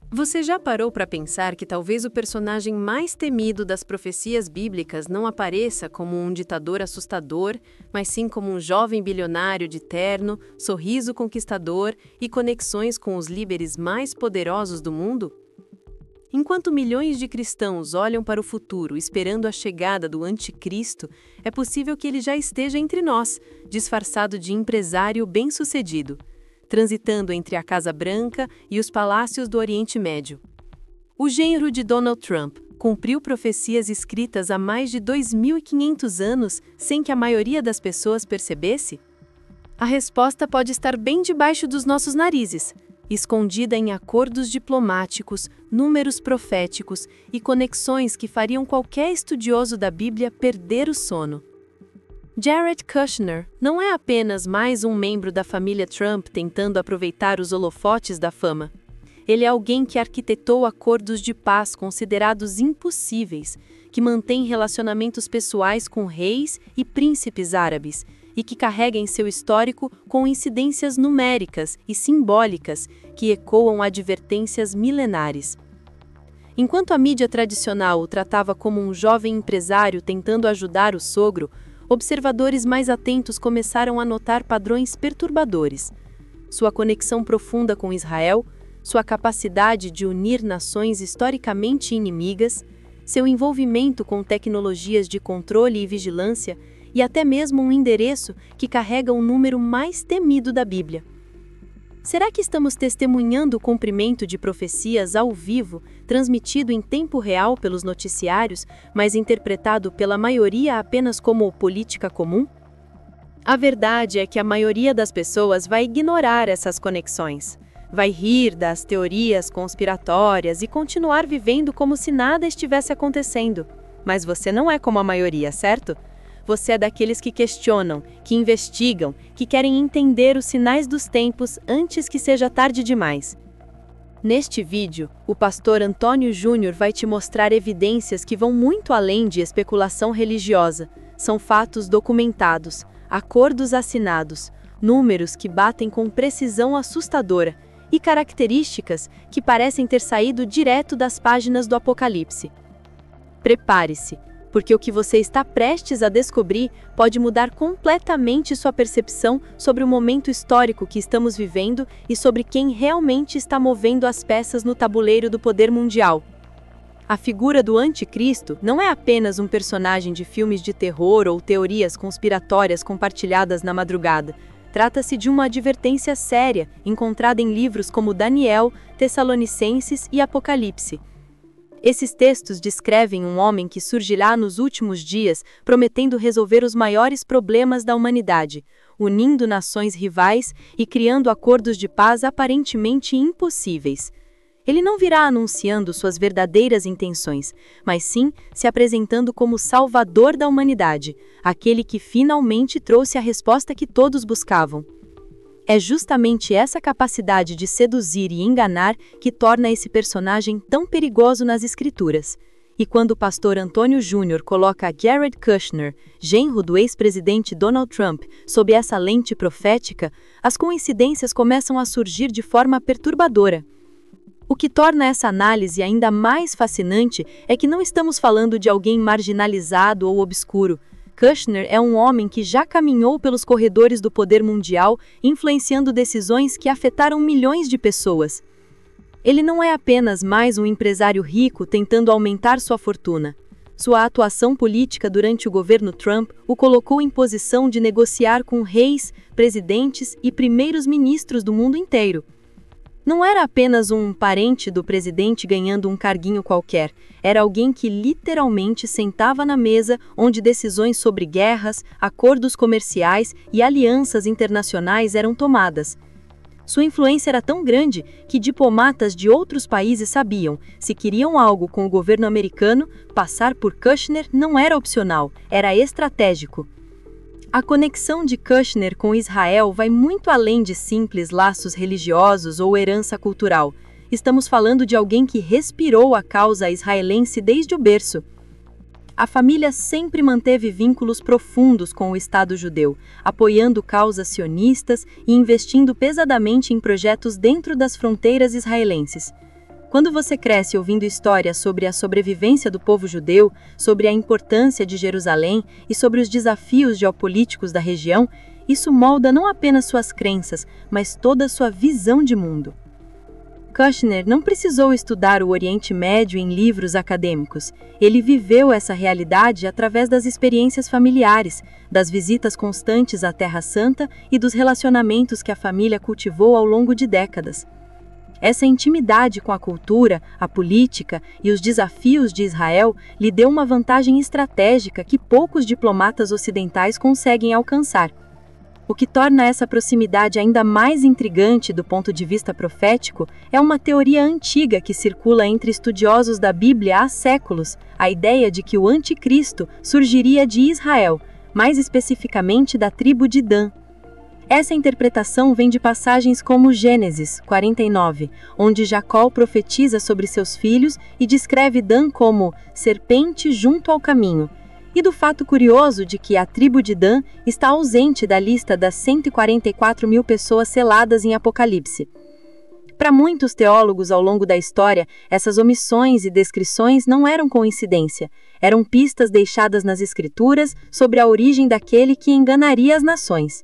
Você já parou para pensar que talvez o personagem mais temido das profecias bíblicas não apareça como um ditador assustador, mas sim como um jovem bilionário de terno, sorriso conquistador e conexões com os líderes mais poderosos do mundo? Enquanto milhões de cristãos olham para o futuro esperando a chegada do anticristo, é possível que ele já esteja entre nós, disfarçado de empresário bem-sucedido, transitando entre a Casa Branca e os palácios do Oriente Médio. O genro de Donald Trump cumpriu profecias escritas há mais de 2.500 anos sem que a maioria das pessoas percebesse? A resposta pode estar bem debaixo dos nossos narizes, escondida em acordos diplomáticos, números proféticos e conexões que fariam qualquer estudioso da Bíblia perder o sono. Jared Kushner não é apenas mais um membro da família Trump tentando aproveitar os holofotes da fama. Ele é alguém que arquitetou acordos de paz considerados impossíveis, que mantém relacionamentos pessoais com reis e príncipes árabes, e que carrega em seu histórico coincidências numéricas e simbólicas que ecoam advertências milenares. Enquanto a mídia tradicional o tratava como um jovem empresário tentando ajudar o sogro, observadores mais atentos começaram a notar padrões perturbadores. Sua conexão profunda com Israel, sua capacidade de unir nações historicamente inimigas, seu envolvimento com tecnologias de controle e vigilância e até mesmo um endereço que carrega o número mais temido da Bíblia. Será que estamos testemunhando o cumprimento de profecias ao vivo, transmitido em tempo real pelos noticiários, mas interpretado pela maioria apenas como política comum? A verdade é que a maioria das pessoas vai ignorar essas conexões. Vai rir das teorias conspiratórias e continuar vivendo como se nada estivesse acontecendo. Mas você não é como a maioria, certo? Você é daqueles que questionam, que investigam, que querem entender os sinais dos tempos antes que seja tarde demais. Neste vídeo, o pastor Antônio Júnior vai te mostrar evidências que vão muito além de especulação religiosa. São fatos documentados, acordos assinados, números que batem com precisão assustadora e características que parecem ter saído direto das páginas do Apocalipse. Prepare-se, porque o que você está prestes a descobrir pode mudar completamente sua percepção sobre o momento histórico que estamos vivendo e sobre quem realmente está movendo as peças no tabuleiro do poder mundial. A figura do anticristo não é apenas um personagem de filmes de terror ou teorias conspiratórias compartilhadas na madrugada. Trata-se de uma advertência séria, encontrada em livros como Daniel, Tessalonicenses e Apocalipse. Esses textos descrevem um homem que surgirá nos últimos dias, prometendo resolver os maiores problemas da humanidade, unindo nações rivais e criando acordos de paz aparentemente impossíveis. Ele não virá anunciando suas verdadeiras intenções, mas sim se apresentando como Salvador da humanidade, aquele que finalmente trouxe a resposta que todos buscavam. É justamente essa capacidade de seduzir e enganar que torna esse personagem tão perigoso nas Escrituras. E quando o pastor Antônio Júnior coloca Jared Kushner, genro do ex-presidente Donald Trump, sob essa lente profética, as coincidências começam a surgir de forma perturbadora. O que torna essa análise ainda mais fascinante é que não estamos falando de alguém marginalizado ou obscuro. Kushner é um homem que já caminhou pelos corredores do poder mundial, influenciando decisões que afetaram milhões de pessoas. Ele não é apenas mais um empresário rico tentando aumentar sua fortuna. Sua atuação política durante o governo Trump o colocou em posição de negociar com reis, presidentes e primeiros-ministros do mundo inteiro. Não era apenas um parente do presidente ganhando um carguinho qualquer, era alguém que literalmente sentava na mesa onde decisões sobre guerras, acordos comerciais e alianças internacionais eram tomadas. Sua influência era tão grande que diplomatas de outros países sabiam, se queriam algo com o governo americano, passar por Kushner não era opcional, era estratégico. A conexão de Kushner com Israel vai muito além de simples laços religiosos ou herança cultural. Estamos falando de alguém que respirou a causa israelense desde o berço. A família sempre manteve vínculos profundos com o Estado judeu, apoiando causas sionistas e investindo pesadamente em projetos dentro das fronteiras israelenses. Quando você cresce ouvindo histórias sobre a sobrevivência do povo judeu, sobre a importância de Jerusalém e sobre os desafios geopolíticos da região, isso molda não apenas suas crenças, mas toda a sua visão de mundo. Kushner não precisou estudar o Oriente Médio em livros acadêmicos. Ele viveu essa realidade através das experiências familiares, das visitas constantes à Terra Santa e dos relacionamentos que a família cultivou ao longo de décadas. Essa intimidade com a cultura, a política e os desafios de Israel lhe deu uma vantagem estratégica que poucos diplomatas ocidentais conseguem alcançar. O que torna essa proximidade ainda mais intrigante do ponto de vista profético é uma teoria antiga que circula entre estudiosos da Bíblia há séculos, a ideia de que o Anticristo surgiria de Israel, mais especificamente da tribo de Dan. Essa interpretação vem de passagens como Gênesis 49, onde Jacó profetiza sobre seus filhos e descreve Dan como serpente junto ao caminho, e do fato curioso de que a tribo de Dan está ausente da lista das 144 mil pessoas seladas em Apocalipse. Para muitos teólogos ao longo da história, essas omissões e descrições não eram coincidência, eram pistas deixadas nas Escrituras sobre a origem daquele que enganaria as nações.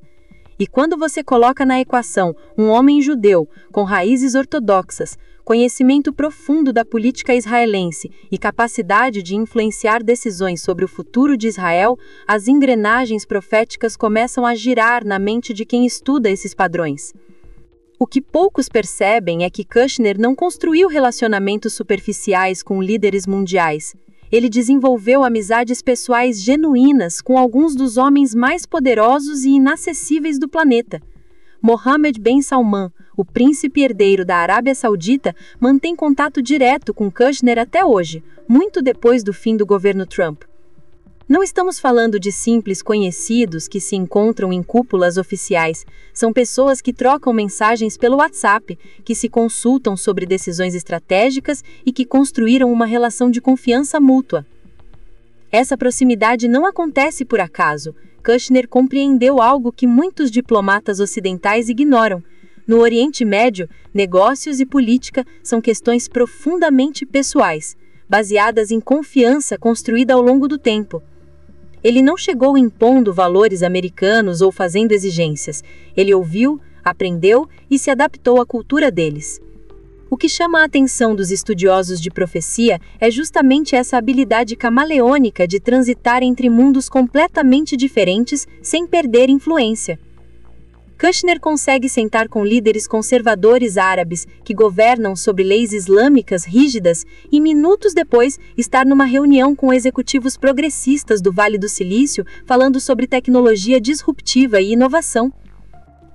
E quando você coloca na equação um homem judeu com raízes ortodoxas, conhecimento profundo da política israelense e capacidade de influenciar decisões sobre o futuro de Israel, as engrenagens proféticas começam a girar na mente de quem estuda esses padrões. O que poucos percebem é que Kushner não construiu relacionamentos superficiais com líderes mundiais. Ele desenvolveu amizades pessoais genuínas com alguns dos homens mais poderosos e inacessíveis do planeta. Mohammed bin Salman, o príncipe herdeiro da Arábia Saudita, mantém contato direto com Kushner até hoje, muito depois do fim do governo Trump. Não estamos falando de simples conhecidos que se encontram em cúpulas oficiais. São pessoas que trocam mensagens pelo WhatsApp, que se consultam sobre decisões estratégicas e que construíram uma relação de confiança mútua. Essa proximidade não acontece por acaso. Kushner compreendeu algo que muitos diplomatas ocidentais ignoram. No Oriente Médio, negócios e política são questões profundamente pessoais, baseadas em confiança construída ao longo do tempo. Ele não chegou impondo valores americanos ou fazendo exigências. Ele ouviu, aprendeu e se adaptou à cultura deles. O que chama a atenção dos estudiosos de profecia é justamente essa habilidade camaleônica de transitar entre mundos completamente diferentes sem perder influência. Kushner consegue sentar com líderes conservadores árabes que governam sob leis islâmicas rígidas e minutos depois estar numa reunião com executivos progressistas do Vale do Silício falando sobre tecnologia disruptiva e inovação.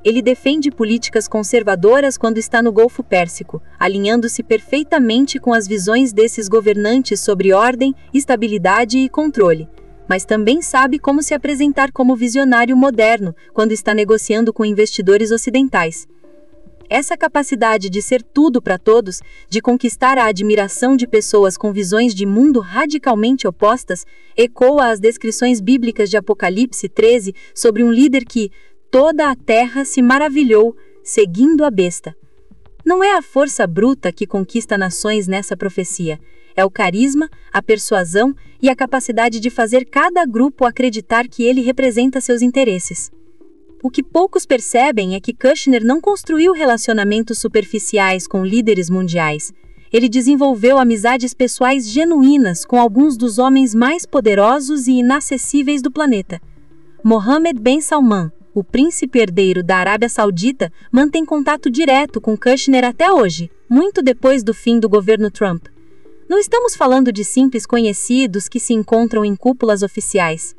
Ele defende políticas conservadoras quando está no Golfo Pérsico, alinhando-se perfeitamente com as visões desses governantes sobre ordem, estabilidade e controle. Mas também sabe como se apresentar como visionário moderno quando está negociando com investidores ocidentais. Essa capacidade de ser tudo para todos, de conquistar a admiração de pessoas com visões de mundo radicalmente opostas, ecoa as descrições bíblicas de Apocalipse 13 sobre um líder que toda a terra se maravilhou, seguindo a besta. Não é a força bruta que conquista nações nessa profecia. É o carisma, a persuasão e a capacidade de fazer cada grupo acreditar que ele representa seus interesses. O que poucos percebem é que Kushner não construiu relacionamentos superficiais com líderes mundiais. Ele desenvolveu amizades pessoais genuínas com alguns dos homens mais poderosos e inacessíveis do planeta. Mohammed bin Salman, o príncipe herdeiro da Arábia Saudita, mantém contato direto com Kushner até hoje, muito depois do fim do governo Trump. Não estamos falando de simples conhecidos que se encontram em cúpulas oficiais.